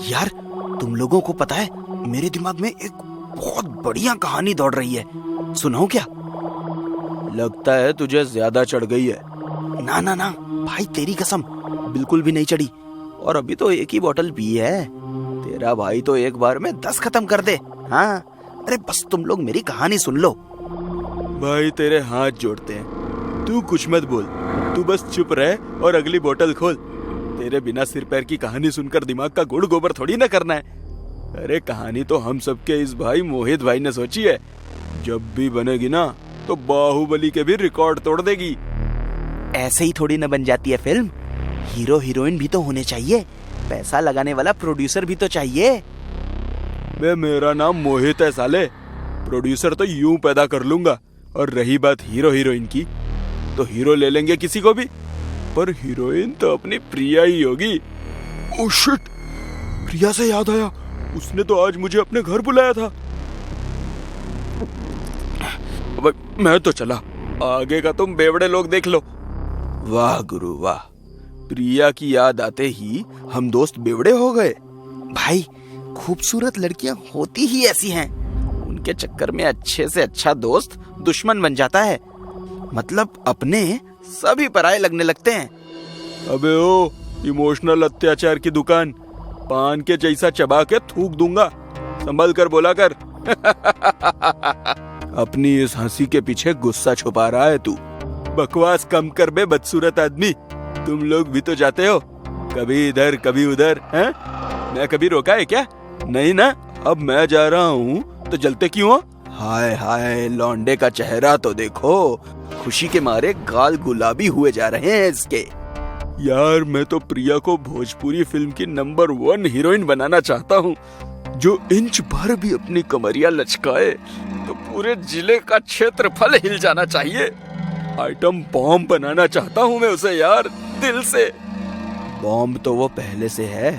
यार, तुम लोगों को पता है, मेरे दिमाग में एक बहुत बढ़िया कहानी दौड़ रही है। सुनाऊं क्या? लगता है तुझे ज्यादा चढ़ गई है। ना ना ना भाई, तेरी कसम बिल्कुल भी नहीं चढ़ी। और अभी तो एक ही बोतल पी है। तेरा भाई तो एक बार में 10 खत्म कर दे। हाँ, अरे बस तुम लोग मेरी कहानी सुन लो। भाई तेरे हाथ जोड़ते हैं, तू कुछ मत बोल, तू बस चुप रह और अगली बोतल खोल। तेरे बिना सिर पैर की कहानी सुनकर दिमाग का गुड़ गोबर थोड़ी ना करना है। अरे कहानी तो हम सबके इस भाई मोहित भाई ने सोची है। जब भी बनेगी ना तो बाहुबली के भी रिकॉर्ड तोड़ देगी। ऐसे ही थोड़ी ना बन जाती है फिल्म। हीरो हीरोइन भी तो होने चाहिए, पैसा लगाने वाला प्रोड्यूसर भी तो चाहिए। मेरा नाम मोहित है साले, प्रोड्यूसर तो यूं पैदा कर लूंगा। और रही बात हीरो हीरोइन की, तो हीरो ले लेंगे किसी को भी, पर हीरोइन तो अपनी प्रिया ही होगी। ओह शिट, प्रिया से याद आया, उसने तो आज मुझे अपने घर बुलाया था। मैं तो चला, आगे का तुम बेवड़े लोग देख लो। वाह गुरु वाह, प्रिया की याद आते ही हम दोस्त बेवड़े हो गए। भाई, खूबसूरत लड़कियां होती ही ऐसी हैं। उनके चक्कर में अच्छे से अच्छा दोस्त दुश्मन बन जाता है। मतलब अपने सभी पराये लगने लगते हैं। अबे ओ इमोशनल अत्याचार की दुकान, पान के जैसा चबा के थूक दूंगा, संभल कर बोला कर। अपनी इस हंसी के पीछे गुस्सा छुपा रहा है तू। बकवास कम कर बे बदसूरत आदमी। तुम लोग भी तो जाते हो, कभी इधर कभी उधर, हैं? मैं कभी रोका है क्या? नहीं ना। अब मैं जा रहा हूँ तो जलते क्यों हो? हाय हाय, लौंडे का चेहरा तो देखो, खुशी के मारे गाल गुलाबी हुए जा रहे हैं इसके। यार मैं तो प्रिया को भोजपुरी फिल्म की नंबर 1 हीरोइन बनाना चाहता हूँ, जो इंच भर भी अपनी कमरिया लचकाए तो पूरे जिले का क्षेत्रफल हिल जाना चाहिए। आइटम बॉम्ब बनाना चाहता हूँ मैं उसे यार, दिल से। बॉम्ब तो वो पहले से है,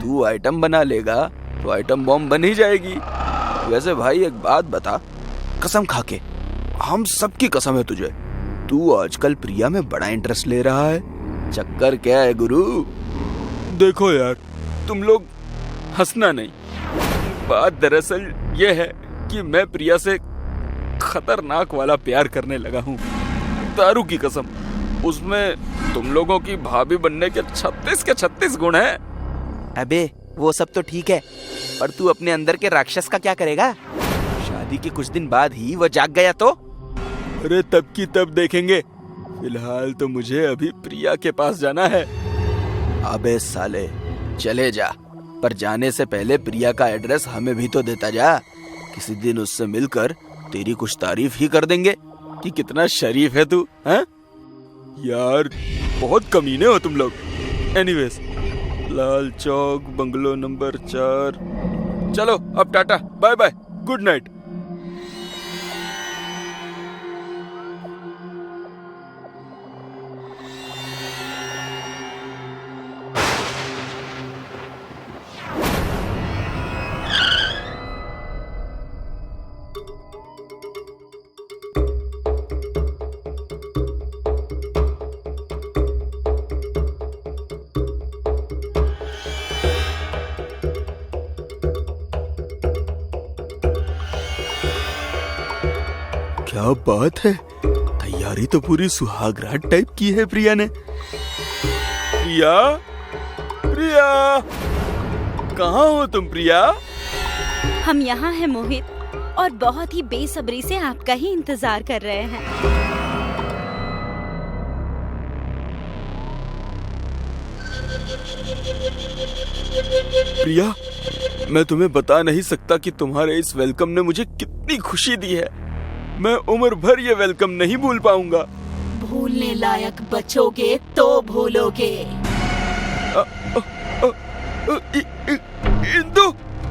तू आइटम बना लेगा तो आइटम बॉम्ब बन ही जाएगी। वैसे भाई एक बात बता, कसम खाके, हम सबकी कसम है तुझे, तू आजकल प्रिया में बड़ा इंटरेस्ट ले रहा है। चक्कर क्या है गुरु? देखो यार, तुम लोग हंसना नहीं, बात दरअसल ये है कि मैं प्रिया से खतरनाक वाला प्यार करने लगा हूँ, दारू की कसम। उसमें तुम लोगों की भाभी बनने के 36 के 36 गुण हैं। अबे वो सब तो ठीक है, पर तू अपने अंदर के राक्षस का क्या करेगा? शादी के कुछ दिन बाद ही वो जाग गया तो? अरे तब की तब देखेंगे, फिलहाल तो मुझे अभी प्रिया के पास जाना है। अबे साले चले जा, पर जाने से पहले प्रिया का एड्रेस हमें भी तो देता जा। किसी दिन उससे मिलकर तेरी कुछ तारीफ ही कर देंगे कि कितना शरीफ है तू, हैं? यार बहुत कमीने हो तुम लोग। Anyways, Lal Chowk bungalow number 4। चलो अब tata, bye bye, good night. क्या बात है, तैयारी तो पूरी सुहागरात टाइप की है प्रिया ने। प्रिया, प्रिया, कहाँ हो तुम प्रिया? हम यहाँ हैं मोहित, और बहुत ही बेसब्री से आपका ही इंतजार कर रहे हैं। प्रिया, मैं तुम्हें बता नहीं सकता कि तुम्हारे इस वेलकम ने मुझे कितनी खुशी दी है। मैं उम्र भर ये वेलकम नहीं भूल पाऊंगा। भूलने लायक बचोगे तो भूलोगे। इंदु,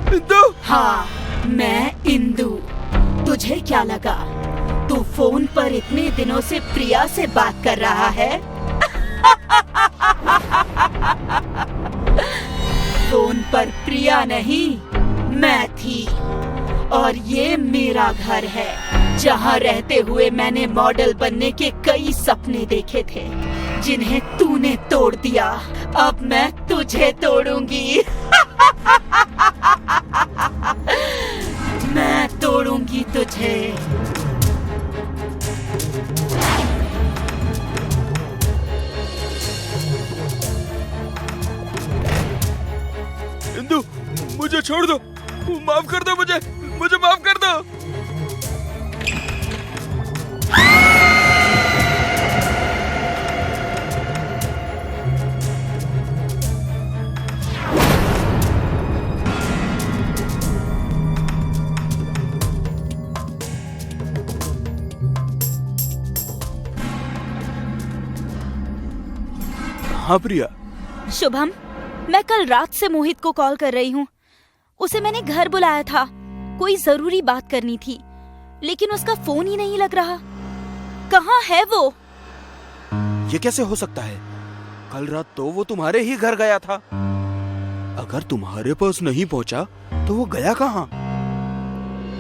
इंदु। हाँ, मैं इंदु। तुझे क्या लगा, तू फोन पर इतने दिनों से प्रिया से बात कर रहा है? फोन पर प्रिया नहीं, मैं थी। और ये मेरा घर है, जहाँ रहते हुए मैंने मॉडल बनने के कई सपने देखे थे, जिन्हें तूने तोड़ दिया। अब मैं तुझे तोड़ूंगी। मैं तोड़ूंगी तुझे। इंदु, मुझे छोड़ दो, माफ कर दो मुझे, मुझे माफ कर दो। हाँ प्रिया। शुभम, मैं कल रात से मोहित को कॉल कर रही हूँ। उसे मैंने घर बुलाया था, कोई जरूरी बात करनी थी, लेकिन उसका फोन ही नहीं लग रहा। कहाँ है वो? ये कैसे हो सकता है? कल रात तो वो तुम्हारे ही घर गया था। अगर तुम्हारे पास नहीं पहुंचा तो वो गया कहाँ?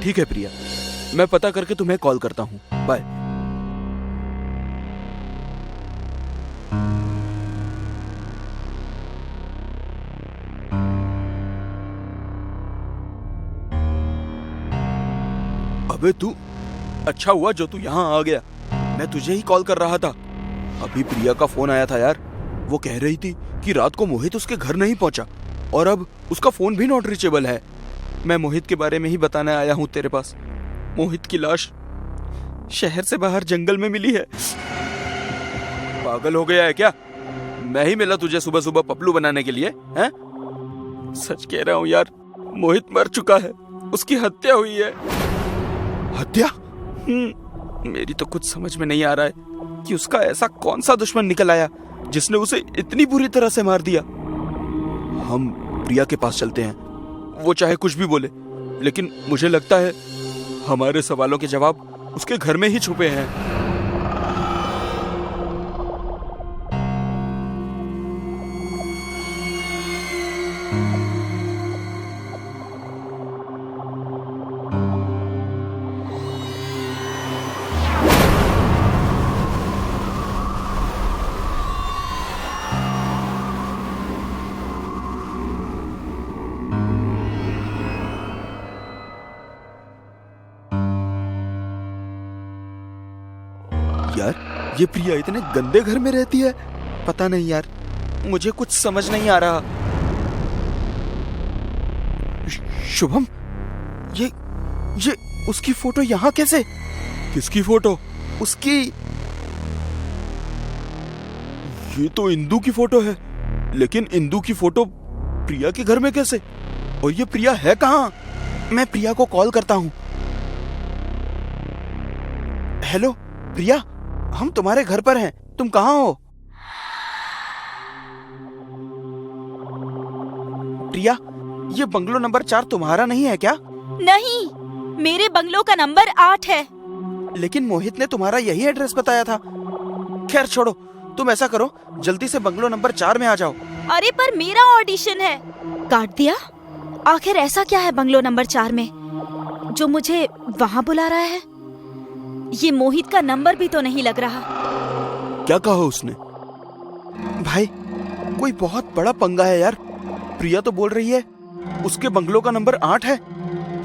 ठीक है प्रिया, मैं पता करके तुम्हें कॉल करता हूँ। बाय। अबे तू, अच्छा हुआ जो तू यहाँ आ गया। मैं तुझे ही कॉल कर रहा था। अभी प्रिया का फोन आया था यार। वो कह रही थी कि रात को मोहित उसके घर नहीं पहुंचा और अब उसका फोन भी नॉट रीचेबल है। मैं मोहित के बारे में ही बताने आया हूँ तेरे पास। मोहित की लाश शहर से बाहर जंगल में मिली है। पागल हो गया है क्या? मैं ही मिला तुझे सुबह सुबह पपलू बनाने के लिए, हैं? सच कह रहा हूँ यार, मोहित मर चुका है। उसकी हत्या हुई है। हत्या? मेरी तो कुछ समझ में नहीं आ रहा है कि उसका ऐसा कौन सा दुश्मन निकल आया जिसने उसे इतनी बुरी तरह से मार दिया। हम प्रिया के पास चलते हैं, वो चाहे कुछ भी बोले, लेकिन मुझे लगता है हमारे सवालों के जवाब उसके घर में ही छुपे हैं। यार, ये प्रिया इतने गंदे घर में रहती है। पता नहीं यार, मुझे कुछ समझ नहीं आ रहा। शुभम, ये उसकी फोटो यहाँ कैसे? किसकी फोटो? उसकी। ये तो इंदु की फोटो है, लेकिन इंदु की फोटो प्रिया के घर में कैसे? और ये प्रिया है कहाँ? मैं प्रिया को कॉल करता हूँ। हेलो प्रिया, हम तुम्हारे घर पर हैं, तुम कहाँ हो? प्रिया, ये बंगलो नंबर 4 तुम्हारा नहीं है क्या? नहीं, मेरे बंगलो का नंबर 8 है। लेकिन मोहित ने तुम्हारा यही एड्रेस बताया था। खैर छोड़ो, तुम ऐसा करो, जल्दी से बंगलो नंबर 4 में आ जाओ। अरे पर मेरा ऑडिशन है। काट दिया? आखिर ऐसा क्या है बंगलो नंबर 4 में जो मुझे वहाँ बुला रहा है? ये मोहित का नंबर भी तो नहीं लग रहा। क्या कहा उसने? भाई, कोई बहुत बड़ा पंगा है यार। प्रिया तो बोल रही है उसके बंगलो का नंबर 8 है,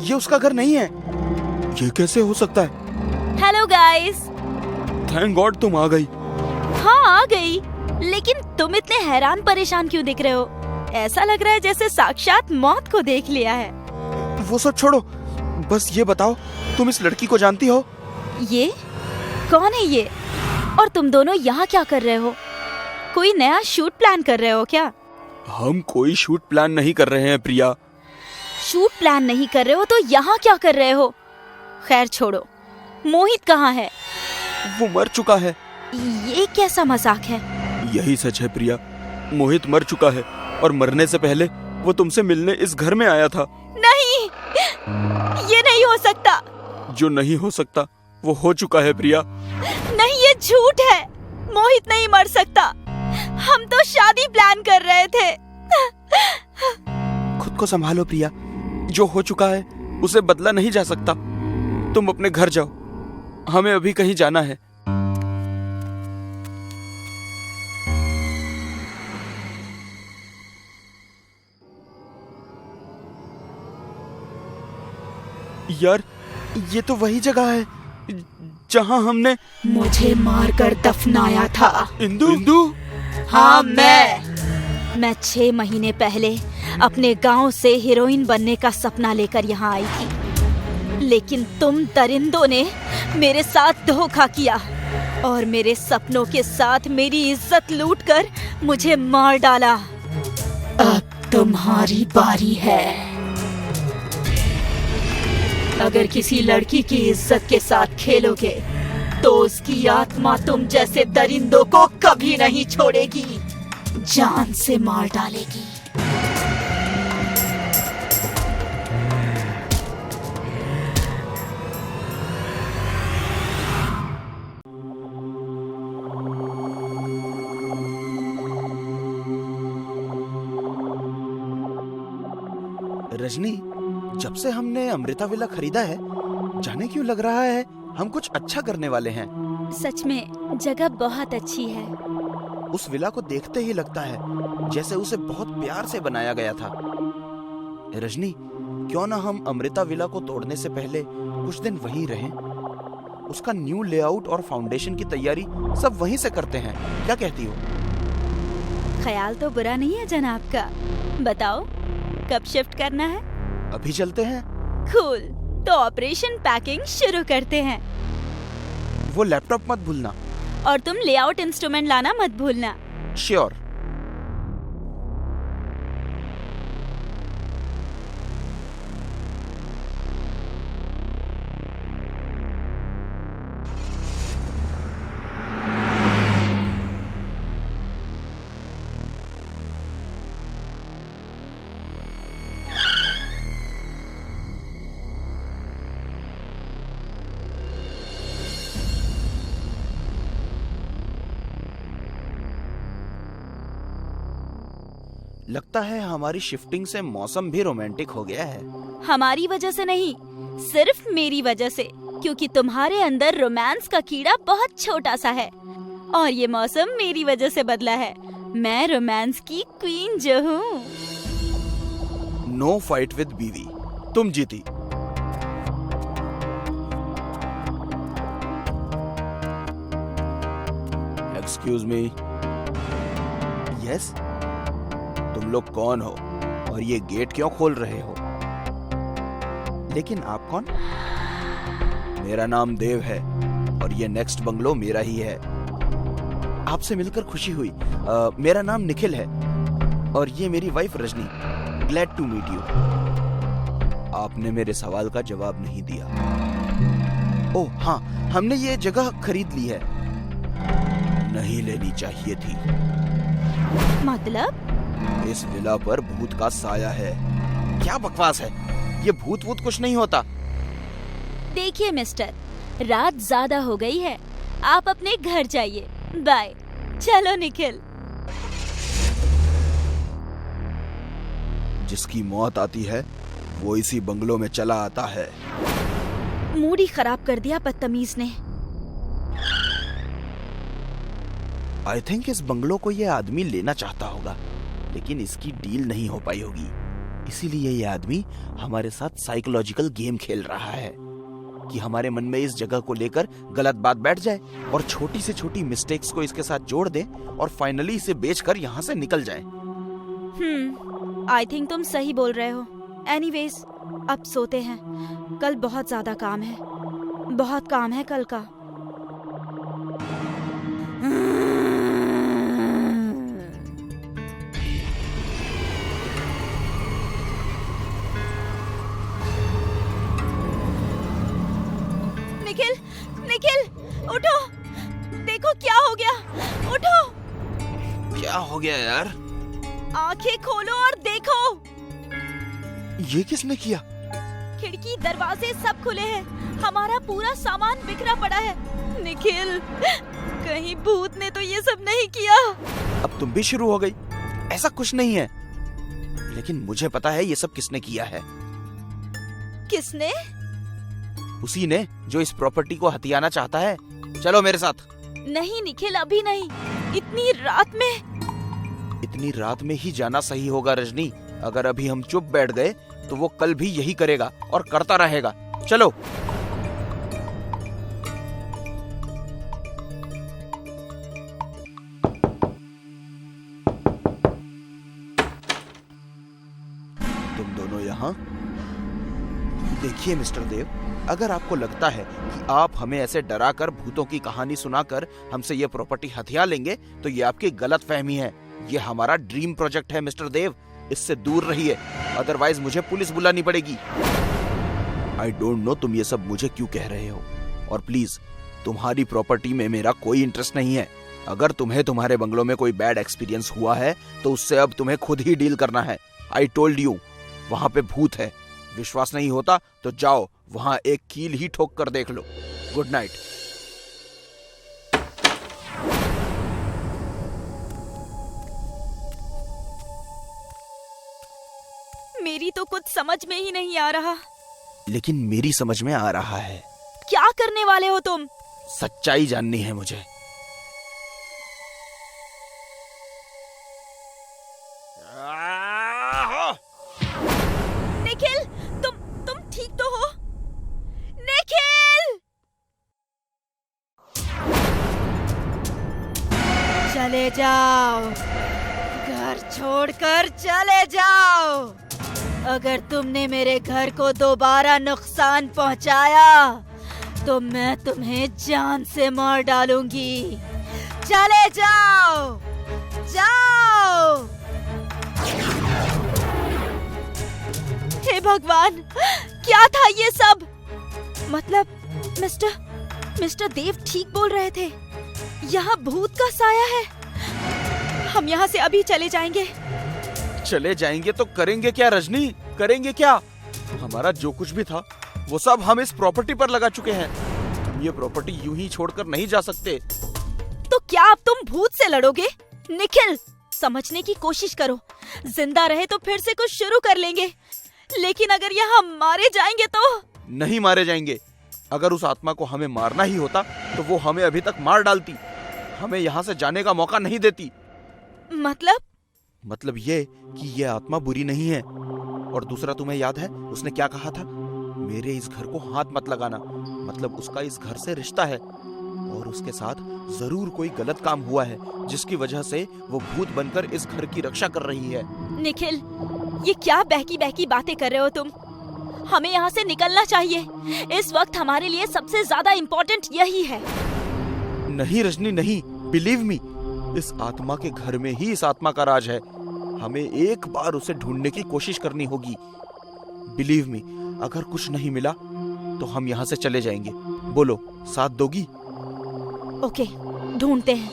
ये उसका घर नहीं है। ये कैसे हो सकता है? Hello guys. थैंक गॉड तुम आ गई। हाँ आ गई, लेकिन तुम इतने हैरान परेशान क्यों दिख रहे हो? ऐसा लग रहा है जैसे साक्षात मौत को देख लिया है। वो सब छोड़ो, बस ये बताओ, तुम इस लड़की को जानती हो? ये कौन है ये? और तुम दोनों यहाँ क्या कर रहे हो? कोई नया शूट प्लान कर रहे हो क्या? हम कोई शूट प्लान नहीं कर रहे हैं प्रिया। शूट प्लान नहीं कर रहे हो तो यहाँ क्या कर रहे हो? खैर छोड़ो, मोहित कहाँ है? वो मर चुका है। ये कैसा मजाक है? यही सच है प्रिया, मोहित मर चुका है और मरने से पहले वो तुमसे मिलने इस घर में आया था। नहीं, ये नहीं हो सकता। जो नहीं हो सकता वो हो चुका है प्रिया। नहीं, ये झूठ है। मोहित नहीं मर सकता। हम तो शादी प्लान कर रहे थे। खुद को संभालो प्रिया, जो हो चुका है उसे बदला नहीं जा सकता। तुम अपने घर जाओ, हमें अभी कहीं जाना है। यार, ये तो वही जगह है जहाँ हमने मुझे मारकर दफनाया था। इंदु। हाँ, मैं 6 महीने पहले अपने गांव से हीरोइन बनने का सपना लेकर यहाँ आई थी, लेकिन तुम दरिंदों ने मेरे साथ धोखा किया और मेरे सपनों के साथ मेरी इज्जत लूटकर मुझे मार डाला। अब तुम्हारी बारी है। अगर किसी लड़की की इज्जत के साथ खेलोगे तो उसकी आत्मा तुम जैसे दरिंदों को कभी नहीं छोड़ेगी, जान से मार डालेगी। रजनी, जब से हमने अमृता विला खरीदा है, जाने क्यों लग रहा है हम कुछ अच्छा करने वाले हैं। सच में जगह बहुत अच्छी है। उस विला को देखते ही लगता है जैसे उसे बहुत प्यार से बनाया गया था। रजनी, क्यों ना हम अमृता विला को तोड़ने से पहले कुछ दिन वहीं रहें? उसका न्यू लेआउट और फाउंडेशन की तैयारी सब वहीं से करते हैं, क्या कहती हो? ख्याल तो बुरा नहीं है जनाब का। बताओ कब शिफ्ट करना है? अभी चलते हैं। कूल, तो ऑपरेशन पैकिंग शुरू करते हैं। वो लैपटॉप मत भूलना। और तुम लेआउट इंस्ट्रूमेंट लाना मत भूलना। श्योर। लगता है हमारी शिफ्टिंग से मौसम भी रोमांटिक हो गया है। हमारी वजह से नहीं, सिर्फ मेरी वजह से, क्योंकि तुम्हारे अंदर रोमांस का कीड़ा बहुत छोटा सा है और ये मौसम मेरी वजह से बदला है। मैं रोमांस की क्वीन जो हूँ। नो फाइट विद बीवी, तुम जीती। Excuse me. यस, तुम लोग कौन हो और ये गेट क्यों खोल रहे हो? लेकिन आप कौन? मेरा नाम देव है और ये नेक्स्ट बंगलो मेरा ही है। आपसे मिलकर खुशी हुई। मेरा नाम निखिल है और ये मेरी wife Rajni. Glad to meet you. आपने मेरे सवाल का जवाब नहीं दिया। ओह हाँ, हमने ये जगह खरीद ली है। नहीं लेनी चाहिए थी। मतलब? इस विला पर भूत का साया है। क्या बकवास है, ये भूत वूत कुछ नहीं होता। देखिए मिस्टर, रात ज्यादा हो गई है, आप अपने घर जाइए। बाय। चलो निखिल। जिसकी मौत आती है वो इसी बंगलों में चला आता है। मूड ही खराब कर दिया बदतमीज ने। आई थिंक इस बंगलों को ये आदमी लेना चाहता होगा, लेकिन इसकी डील नहीं हो पाई होगी। इसीलिए ये आदमी हमारे साथ साइकोलॉजिकल गेम खेल रहा है कि हमारे मन में इस जगह को लेकर गलत बात बैठ जाए और छोटी से छोटी मिस्टेक्स को इसके साथ जोड़ दे और फाइनली इसे बेचकर यहाँ से निकल जाए। आई थिंक तुम सही बोल रहे हो। एनीवेज, अब सोते हैं, कल बहुत ज्यादा काम है। बहुत काम है कल का। निखिल, निखिल, उठो। देखो क्या हो गया। उठो। क्या हो गया यार? आंखें खोलो और देखो। ये किसने किया? खिड़की दरवाजे सब खुले हैं। हमारा पूरा सामान बिखरा पड़ा है। निखिल, कहीं भूत ने तो ये सब नहीं किया? अब तुम भी शुरू हो गई। ऐसा कुछ नहीं है, लेकिन मुझे पता है ये सब किसने किया है। किसने? उसी ने जो इस प्रॉपर्टी को हथियाना चाहता है। चलो मेरे साथ। नहीं निखिल, अभी नहीं। इतनी रात में? इतनी रात में ही जाना सही होगा रजनी। अगर अभी हम चुप बैठ गए तो वो कल भी यही करेगा और करता रहेगा। चलो। तुम दोनों यहाँ? देखिए मिस्टर देव, अगर आपको लगता है कि आप हमें ऐसे डराकर भूतों की कहानी सुनाकर हमसे ये प्रॉपर्टी हथिया लेंगे तो ये आपकी गलत फहमी है। ये हमारा ड्रीम प्रोजेक्ट है मिस्टर देव, इससे दूर रहिए, अदरवाइज मुझे पुलिस बुलानी पड़ेगी। आई डोंट नो तुम ये सब मुझे क्यों कह रहे हो, और प्लीज तुम्हारी प्रॉपर्टी में मेरा कोई इंटरेस्ट नहीं है। अगर तुम्हें तुम्हारे बंगलों में कोई बैड एक्सपीरियंस हुआ है तो उससे अब तुम्हें खुद ही डील करना है। आई टोल्ड यू, वहां पे भूत है। विश्वास नहीं होता तो जाओ वहां एक कील ही ठोक कर देख लो। Good night. मेरी तो कुछ समझ में ही नहीं आ रहा। लेकिन मेरी समझ में आ रहा है। क्या करने वाले हो तुम? सच्चाई जाननी है मुझे। निखिल, तुम ठीक तो हो? निखिल! चले जाओ, घर छोड़कर चले जाओ। अगर तुमने मेरे घर को दोबारा नुकसान पहुंचाया तो मैं तुम्हें जान से मार डालूंगी। चले जाओ, जाओ। हे भगवान, क्या था ये सब? मतलब मिस्टर देव ठीक बोल रहे थे, यहाँ भूत का साया है। हम यहाँ से अभी चले जाएंगे। चले जाएंगे तो करेंगे क्या रजनी? करेंगे क्या? हमारा जो कुछ भी था वो सब हम इस प्रॉपर्टी पर लगा चुके हैं। हम ये प्रॉपर्टी यूं ही छोड़कर नहीं जा सकते। तो क्या अब तुम भूत से लड़ोगे? निखिल, समझने की कोशिश करो। जिंदा रहे तो फिर से कुछ शुरू कर लेंगे, लेकिन अगर यहाँ मारे जाएंगे तो? नहीं मारे जाएंगे। अगर उस आत्मा को हमें मारना ही होता तो वो हमें अभी तक मार डालती, हमें यहाँ से जाने का मौका नहीं देती। मतलब ये कि ये आत्मा बुरी नहीं है। और दूसरा, तुम्हें याद है उसने क्या कहा था? मेरे इस घर को हाथ मत लगाना। मतलब उसका इस घर से रिश्ता है और उसके साथ जरूर कोई गलत काम हुआ है जिसकी वजह से वो भूत बनकर इस घर की रक्षा कर रही है। निखिल, ये क्या बहकी बहकी बातें कर रहे हो तुम? हमें यहाँ से निकलना चाहिए। इस वक्त हमारे लिए सबसे ज्यादा इम्पोर्टेंट यही है। नहीं रजनी, नहीं। बिलीव मी, इस आत्मा के घर में ही इस आत्मा का राज है। हमें एक बार उसे ढूंढने की कोशिश करनी होगी। बिलीव मी, अगर कुछ नहीं मिला तो हम यहाँ से चले जाएंगे। बोलो, साथ दोगी? ओके, ढूंढते हैं।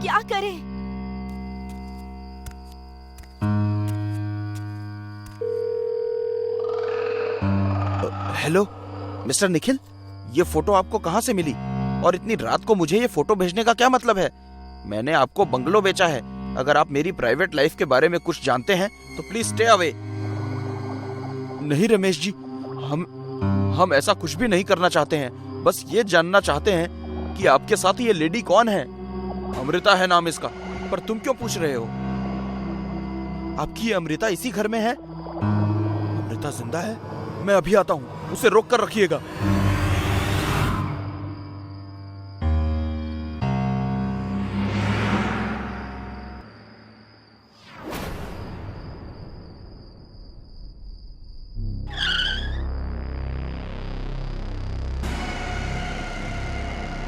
क्या करें? हेलो मिस्टर निखिल, ये फोटो आपको कहाँ से मिली? और इतनी रात को मुझे ये फोटो भेजने का क्या मतलब है? मैंने आपको बंगलो बेचा है। अगर आप मेरी प्राइवेट लाइफ के बारे में कुछ जानते हैं तो प्लीज स्टे अवे। नहीं रमेश जी, हम ऐसा कुछ भी नहीं करना चाहते हैं। बस ये जानना चाहते हैं कि आपके साथ ये लेडी कौन है। अमृता है नाम इसका, पर तुम क्यों पूछ रहे हो? आपकी अमृता इसी घर में है? अमृता जिंदा है? मैं अभी आता हूँ, उसे रोक कर रखिएगा।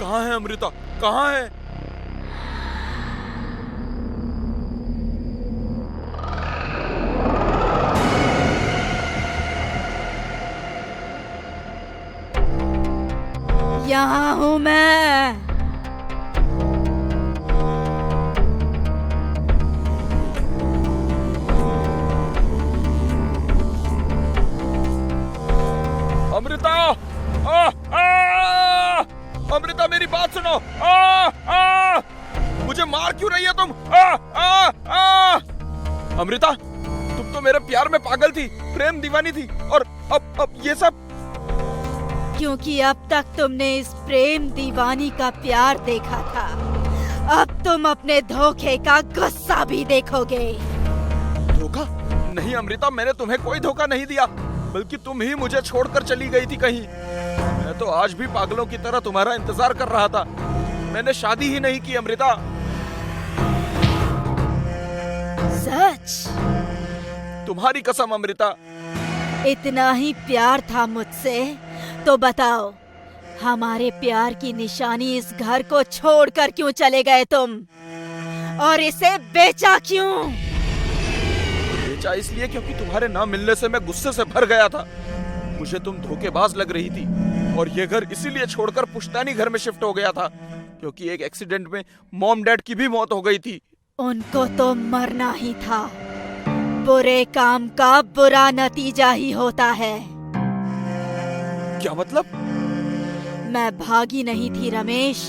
कहाँ है अमृता? कहाँ है? यहाँ हूँ मैं। अमृता! अमृता, मेरी बात सुनो। मुझे मार क्यों अमृता, तुम तो मेरे प्यार में पागल थी, प्रेम दीवानी थी, और अब ये सब। क्योंकि अब तक तुमने इस प्रेम दीवानी का प्यार देखा था, अब तुम अपने धोखे का गुस्सा भी देखोगे। धोखा? नहीं अमृता, मैंने तुम्हें कोई धोखा नहीं दिया, बल्कि तुम ही मुझे छोड़कर चली गई थी कहीं। मैं तो आज भी पागलों की तरह तुम्हारा इंतजार कर रहा था। मैंने शादी ही नहीं की अमृता। सच? तुम्हारी कसम अमृता। इतना ही प्यार था मुझसे तो बताओ, हमारे प्यार की निशानी इस घर को छोड़कर क्यों चले गए तुम, और इसे बेचा क्यों? बेचा इसलिए क्योंकि तुम्हारे ना मिलने से मैं गुस्से से भर गया था। मुझे तुम धोखेबाज लग रही थी, और ये घर इसीलिए छोड़कर पुश्तैनी घर में शिफ्ट हो गया था, क्योंकि एक एक्सीडेंट में मॉम डैड की भी मौत हो गई थी। उनको तो मरना ही था। बुरे काम का बुरा नतीजा ही होता है। क्या मतलब? मैं भागी नहीं थी रमेश,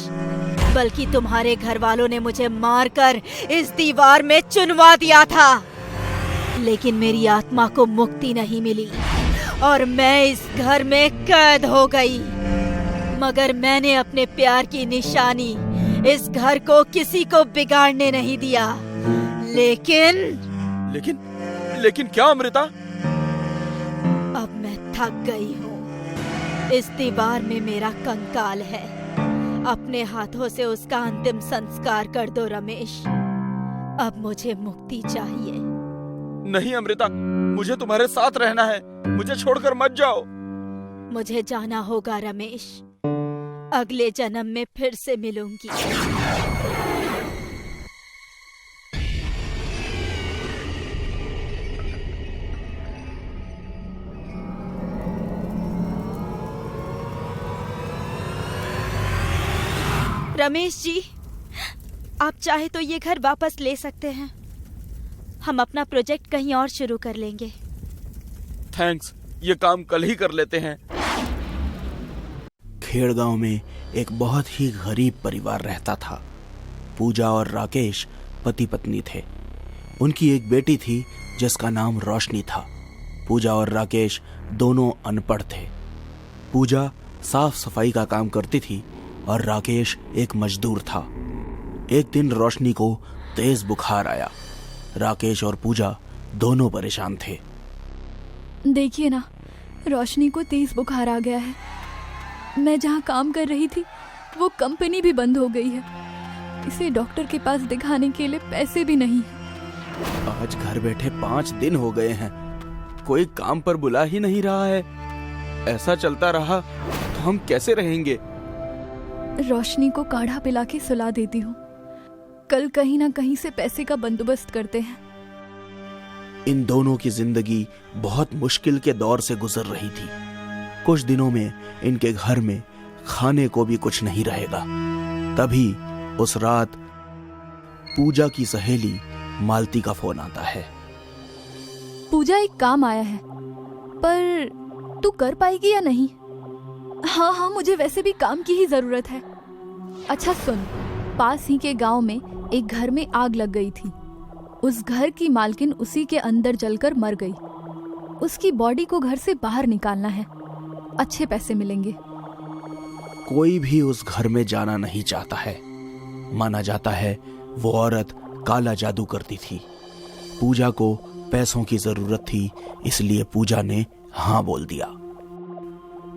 बल्कि तुम्हारे घर वालों ने मुझे मारकर इस दीवार में चुनवा दिया था। लेकिन मेरी आत्मा को मुक्ति नहीं मिली और मैं इस घर में कैद हो गई। मगर मैंने अपने प्यार की निशानी इस घर को किसी को बिगाड़ने नहीं दिया। लेकिन क्या अमृता? अब मैं थक गई हूँ। इस दीवार में मेरा कंकाल है। अपने हाथों से उसका अंतिम संस्कार कर दो रमेश। अब मुझे मुक्ति चाहिए। नहीं अमृता, मुझे तुम्हारे साथ रहना है। मुझे छोड़कर मत जाओ। मुझे जाना होगा रमेश। अगले जन्म में फिर से मिलूंगी। रमेश जी, आप चाहे तो ये घर वापस ले सकते हैं। हम अपना प्रोजेक्ट कहीं और शुरू कर लेंगे। थैंक्स, ये काम कल ही कर लेते हैं। खेड़गांव में एक बहुत ही गरीब परिवार रहता था। पूजा और राकेश पति पत्नी थे। उनकी एक बेटी थी जिसका नाम रोशनी था। पूजा और राकेश दोनों अनपढ़ थे। पूजा साफ सफाई का काम करती थी और राकेश एक मजदूर था। एक दिन रोशनी को तेज बुखार आया। राकेश और पूजा दोनों परेशान थे। देखिए ना, रोशनी को तेज बुखार आ गया है। मैं जहाँ काम कर रही थी वो कंपनी भी बंद हो गई है। इसे डॉक्टर के पास दिखाने के लिए पैसे भी नहीं है। आज घर बैठे 5 दिन हो गए हैं, कोई काम पर बुला ही नहीं रहा है। ऐसा चलता रहा तो हम कैसे रहेंगे? रोशनी को काढ़ा पिला के सुला देती हूँ। कल कहीं ना कहीं से पैसे का बंदोबस्त करते हैं। इन दोनों की जिंदगी बहुत मुश्किल के दौर से गुजर रही थी। कुछ दिनों में इनके घर में खाने को भी कुछ नहीं रहेगा। तभी उस रात पूजा की सहेली मालती का फोन आता है। पूजा, एक काम आया है, पर तू कर पाएगी या नहीं? हाँ, मुझे वैसे भी काम की ही जरूरत है। अच्छा सुन, पास ही के गांव में एक घर में आग लग गई थी। उस घर की मालकिन उसी के अंदर जलकर मर गई। उसकी बॉडी को घर से बाहर निकालना है। अच्छे पैसे मिलेंगे। कोई भी उस घर में जाना नहीं चाहता है। माना जाता है वो औरत काला जादू करती थी। पूजा को पैसों की जरूरत थी, इसलिए पूजा ने हाँ बोल दिया।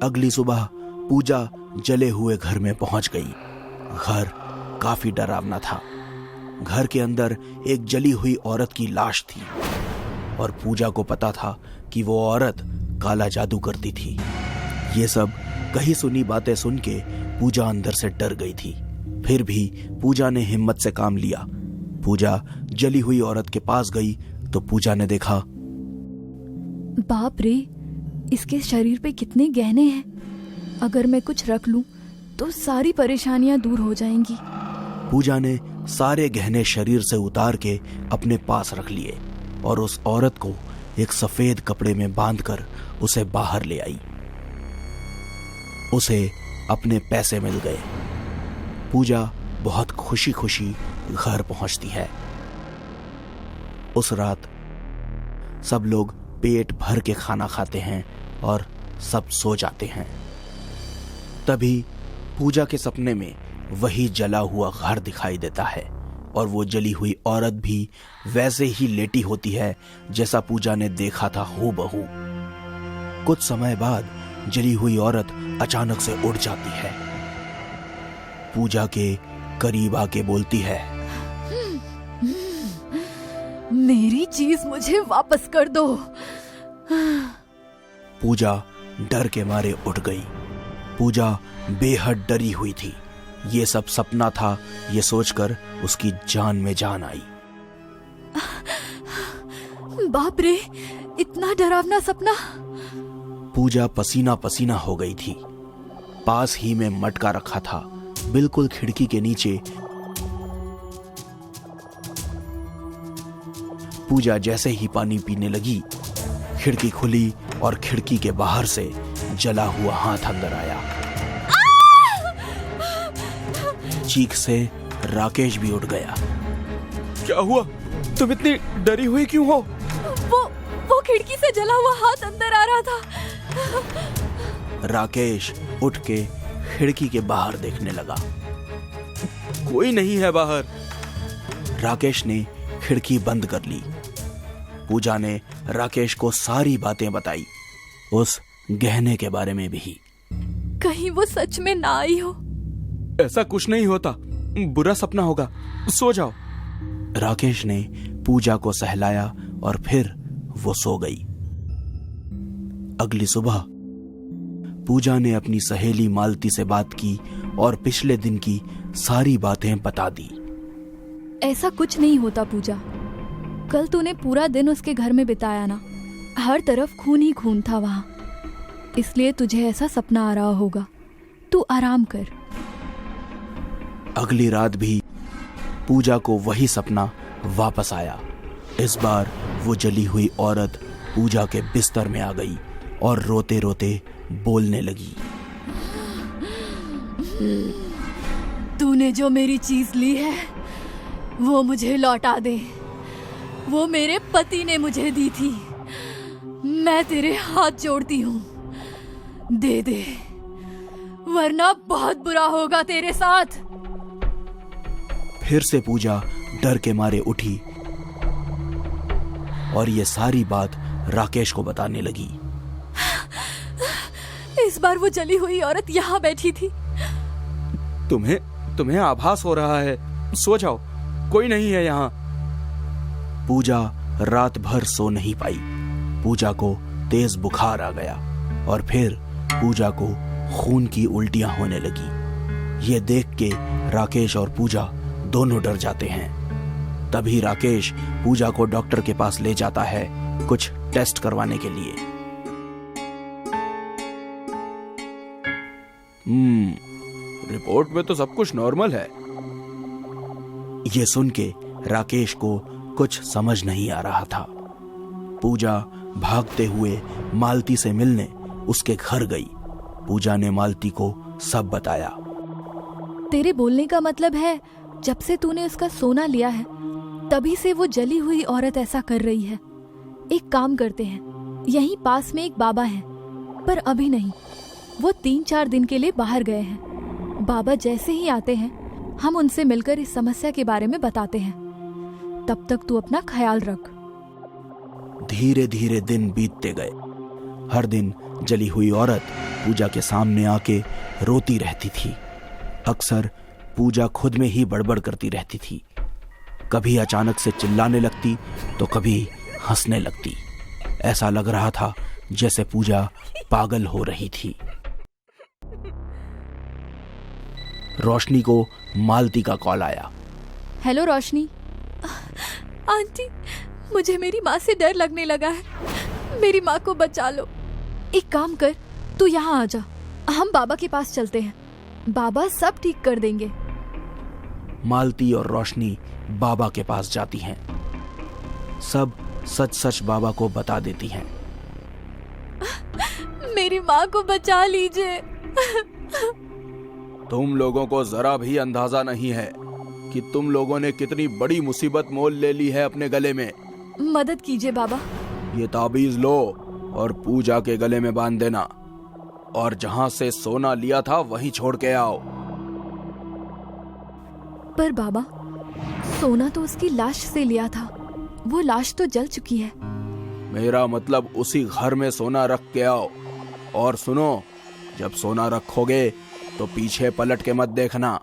अगली सुबह पूजा जले हुए घर में पहुंच गई। घर काफी डरावना था। घर के अंदर एक जली हुई औरत की लाश थी और पूजा को पता था कि वो औरत काला जादू करती थी। ये सब कही सुनी बातें सुन के पूजा अंदर से डर गई थी। फिर भी पूजा ने हिम्मत से काम लिया। पूजा जली हुई औरत के पास गई तो पूजा ने देखा, बाप रे, इसके शरीर पे कितने गहने हैं। अगर मैं कुछ रख लूं तो सारी परेशानियां दूर हो जाएंगी। पूजा ने सारे गहने शरीर से उतार के अपने पास रख लिए और उस औरत को एक सफेद कपड़े में बांधकर उसे बाहर ले आई। उसे अपने पैसे मिल गए। पूजा बहुत खुशी खुशी घर पहुंचती है। उस रात सब लोग पेट भर के खाना खाते हैं और सब सो जाते हैं। तभी पूजा के सपने में वही जला हुआ घर दिखाई देता है और वो जली हुई औरत भी वैसे ही लेटी होती है जैसा पूजा ने देखा था हूबहू। कुछ समय बाद जली हुई औरत अचानक से उड़ जाती है, पूजा के करीब आके बोलती है, मेरी चीज मुझे वापस कर दो। पूजा डर के मारे उठ गई। पूजा बेहद डरी हुई थी। ये सब सपना था, ये सोचकर उसकी जान में जान आई। बाप रे, इतना डरावना सपना। पूजा पसीना पसीना हो गई थी। पास ही में मटका रखा था, बिल्कुल खिड़की के नीचे। पूजा जैसे ही पानी पीने लगी, खिड़की खुली और खिड़की के बाहर से जला हुआ हाथ अंदर आया। चीख से राकेश भी उठ गया। क्या हुआ? तुम इतनी डरी हुई क्यों हो? वो खिड़की से जला हुआ हाथ अंदर आ रहा था। राकेश उठ के खिड़की के बाहर देखने लगा। कोई नहीं है बाहर। राकेश ने खिड़की बंद कर ली। पूजा ने राकेश को सारी बातें बताई, उस गहने के बारे में भी। कहीं वो सच में ना आई हो। ऐसा कुछ नहीं होता, बुरा सपना होगा, सो जाओ। राकेश ने पूजा को सहलाया और फिर वो सो गई। अगली सुबह पूजा ने अपनी सहेली मालती से बात की और पिछले दिन की सारी बातें बता दी। ऐसा कुछ नहीं होता पूजा, कल तूने पूरा दिन उसके घर में बिताया ना, हर तरफ खून ही खून था वहां, इसलिए तुझे ऐसा सपना आ रहा होगा। तू आराम कर। अगली रात भी पूजा को वही सपना वापस आया। इस बार वो जली हुई औरत पूजा के बिस्तर में आ गई और रोते रोते बोलने लगी, तूने जो मेरी चीज ली है वो मुझे लौटा दे। वो मेरे पति ने मुझे दी थी। मैं तेरे हाथ जोड़ती हूँ, दे दे, वरना बहुत बुरा होगा तेरे साथ। फिर से पूजा डर के मारे उठी और ये सारी बात राकेश को बताने लगी। इस बार वो जली हुई औरत यहाँ बैठी थी। तुम्हें आभास हो रहा है, सो जाओ, कोई नहीं है यहाँ। पूजा रात भर सो नहीं पाई। पूजा को तेज बुखार आ गया और फिर पूजा को खून की उल्टियां होने लगी। ये देख के राकेश और पूजा दोनों डर जाते हैं। तभी राकेश पूजा को डॉक्टर के पास ले जाता है कुछ टेस्ट करवाने के लिए। रिपोर्ट में तो सब कुछ नॉर्मल है। ये सुन के राकेश को कुछ समझ नहीं आ रहा था। पूजा भागते हुए मालती से मिलने उसके घर गई। पूजा ने मालती को सब बताया। तेरे बोलने का मतलब है जब से तूने उसका सोना लिया है तभी से वो जली हुई औरत ऐसा कर रही है। एक काम करते हैं, यहीं पास में एक बाबा है, पर अभी नहीं, वो 3-4 दिन के लिए बाहर गए हैं। बाबा जैसे ही आते हैं हम उनसे मिलकर इस समस्या के बारे में बताते हैं। तब तक तू अपना ख्याल रख। धीरे धीरे दिन बीतते गए। हर दिन जली हुई औरत पूजा के सामने आके रोती रहती थी। अक्सर पूजा खुद में ही बड़बड़ करती रहती थी। कभी अचानक से चिल्लाने लगती तो कभी हंसने लगती। ऐसा लग रहा था जैसे पूजा पागल हो रही थी। रोशनी को मालती का कॉल आया। हेलो रोशनी। आंटी, मुझे मेरी माँ से डर लगने लगा है। मेरी माँ को बचा लो। एक काम कर, तू यहाँ आ जा, हम बाबा के पास चलते हैं। बाबा सब ठीक कर देंगे। मालती और रोशनी बाबा के पास जाती हैं। सब सच सच बाबा को बता देती हैं। मेरी माँ को बचा लीजिए। तुम लोगों को जरा भी अंदाजा नहीं है कि तुम लोगों ने कितनी बड़ी मुसीबत मोल ले ली है अपने गले में। मदद कीजिए बाबा, ये ताबीज लो और पूजा के गले में बांध देना, और जहां से सोना लिया था वहीं छोड़ के आओ। पर बाबा, सोना तो उसकी लाश से लिया था, वो लाश तो जल चुकी है। मेरा मतलब उसी घर में सोना रख के आओ। और सुनो, जब सोना रखोगे तो पीछे पलट के मत देखना।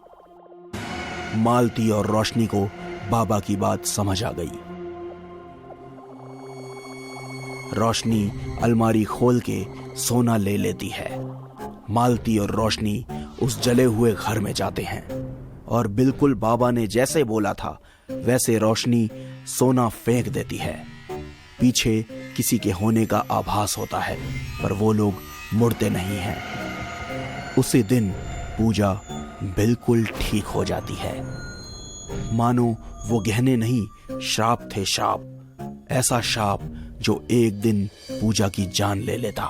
मालती और रोशनी को बाबा की बात समझ आ गई। रोशनी अलमारी खोल के सोना ले लेती है। मालती और रोशनी उस जले हुए घर में जाते हैं और बिल्कुल बाबा ने जैसे बोला था वैसे रोशनी सोना फेंक देती है। पीछे किसी के होने का आभास होता है, पर वो लोग मुड़ते नहीं हैं। उसी दिन पूजा बिल्कुल ठीक हो जाती है। मानो वो गहने नहीं, श्राप थे, श्राप। ऐसा श्राप जो एक दिन पूजा की जान ले लेता।